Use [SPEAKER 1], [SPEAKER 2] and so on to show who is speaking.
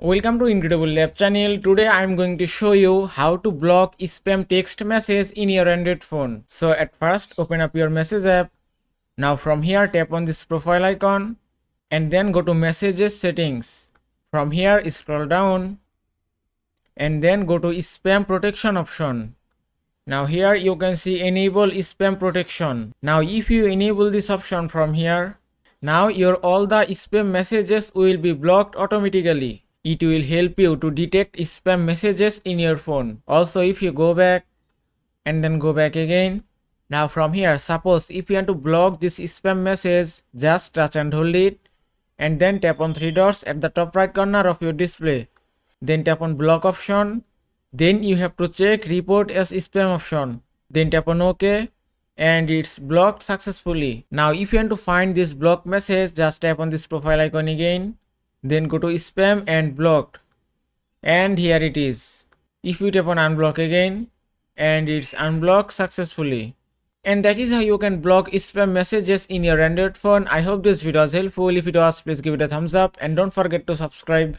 [SPEAKER 1] Welcome to Incredible Lab channel. Today I am going to show you how to block spam text message in your Android phone. So at first open up your message app. Now from here tap on this profile icon and then go to messages settings. From here scroll down and then go to spam protection option. Now here you can see enable spam protection. Now if you enable this option from here, now your all the spam messages will be blocked automatically. It will help you to detect spam messages in your phone. Also, if you go back and then go back again, now from here, suppose if you want to block this spam message, just touch and hold it and then tap on three dots at the top right corner of your display. Then tap on block option. Then you have to check report as spam option. Then tap on OK and it's blocked successfully. Now if you want to find this blocked message, just tap on this profile icon again. Then go to spam and blocked and here it is. If you tap on unblock again and it's unblocked successfully. And that is how you can block spam messages in your Android phone. I hope this video was helpful. If it was, please give it a thumbs up and don't forget to subscribe.